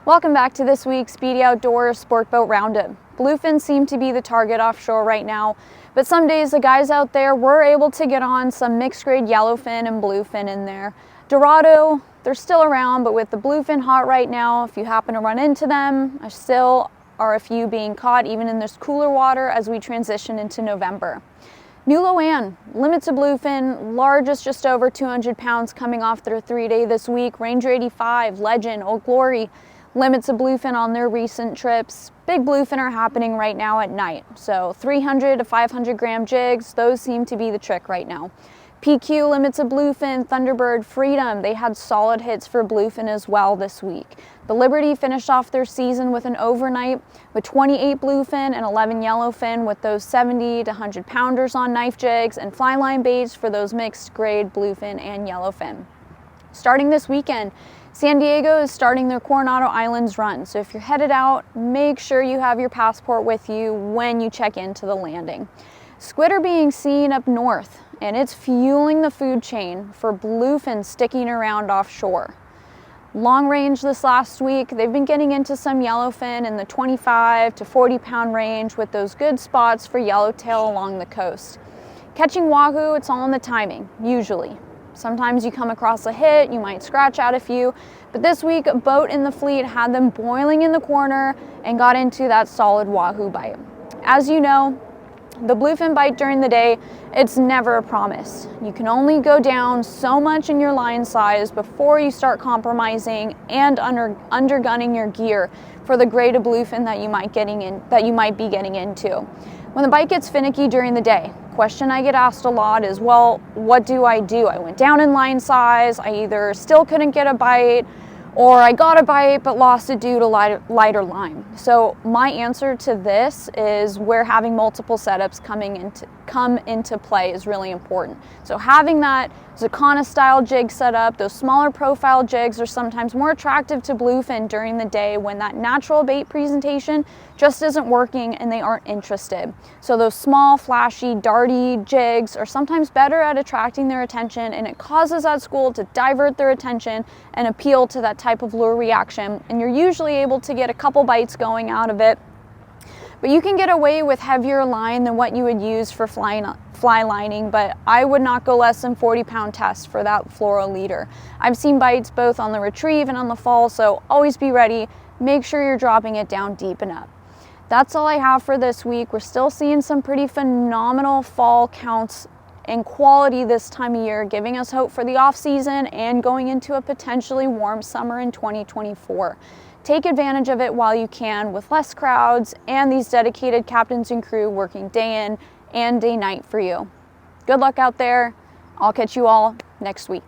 Welcome back to this week's Speedy Outdoors Sportboat Roundup. Bluefin seem to be the target offshore right now, but some days the guys out there were able to get on some mixed grade yellowfin and bluefin in there. Dorado, they're still around, but with the bluefin hot right now, if you happen to run into them, there still are a few being caught even in this cooler water as we transition into November. New Loan, limits of bluefin, largest just over 200 pounds coming off their 3-day this week. Ranger 85, Legend, Old Glory, limits of bluefin on their recent trips. Big bluefin are happening right now at night. So 300 to 500 gram jigs, those seem to be the trick right now. PQ, limits of bluefin, Thunderbird, Freedom, they had solid hits for bluefin as well this week. The Liberty finished off their season with an overnight with 28 bluefin and 11 yellowfin with those 70 to 100 pounders on knife jigs and fly line baits for those mixed grade bluefin and yellowfin. Starting this weekend, San Diego is starting their Coronado Islands run, so if you're headed out, make sure you have your passport with you when you check into the landing. Squid are being seen up north, and it's fueling the food chain for bluefin sticking around offshore. Long range this last week, they've been getting into some yellowfin in the 25 to 40 pound range with those good spots for yellowtail along the coast. Catching wahoo, it's all in the timing, usually. Sometimes you come across a hit, you might scratch out a few, but this week a boat in the fleet had them boiling in the corner and got into that solid wahoo bite. As you know, the bluefin bite during the day, it's never a promise. You can only go down so much in your line size before you start compromising and undergunning your gear for the grade of bluefin that you might be getting into. When the bite gets finicky during the day, question I get asked a lot is, well, what do? I went down in line size, I either still couldn't get a bite, or I got a bite but lost it due to lighter line. So my answer to this is where having multiple setups come into play is really important. So having that Zakana style jig set up, those smaller profile jigs are sometimes more attractive to bluefin during the day when that natural bait presentation just isn't working and they aren't interested. So those small, flashy, darty jigs are sometimes better at attracting their attention, and it causes that school to divert their attention and appeal to that type of lure reaction, and you're usually able to get a couple bites going out of it. But you can get away with heavier line than what you would use for fly lining, but I would not go less than 40 pound test for that fluoro leader. I've seen bites both on the retrieve and on the fall, so always be ready. Make sure you're dropping it down deep enough. That's all I have for this week. We're still seeing some pretty phenomenal fall counts and quality this time of year, giving us hope for the off season and going into a potentially warm summer in 2024. Take advantage of it while you can with less crowds and these dedicated captains and crew working day in and day night for you. Good luck out there. I'll catch you all next week.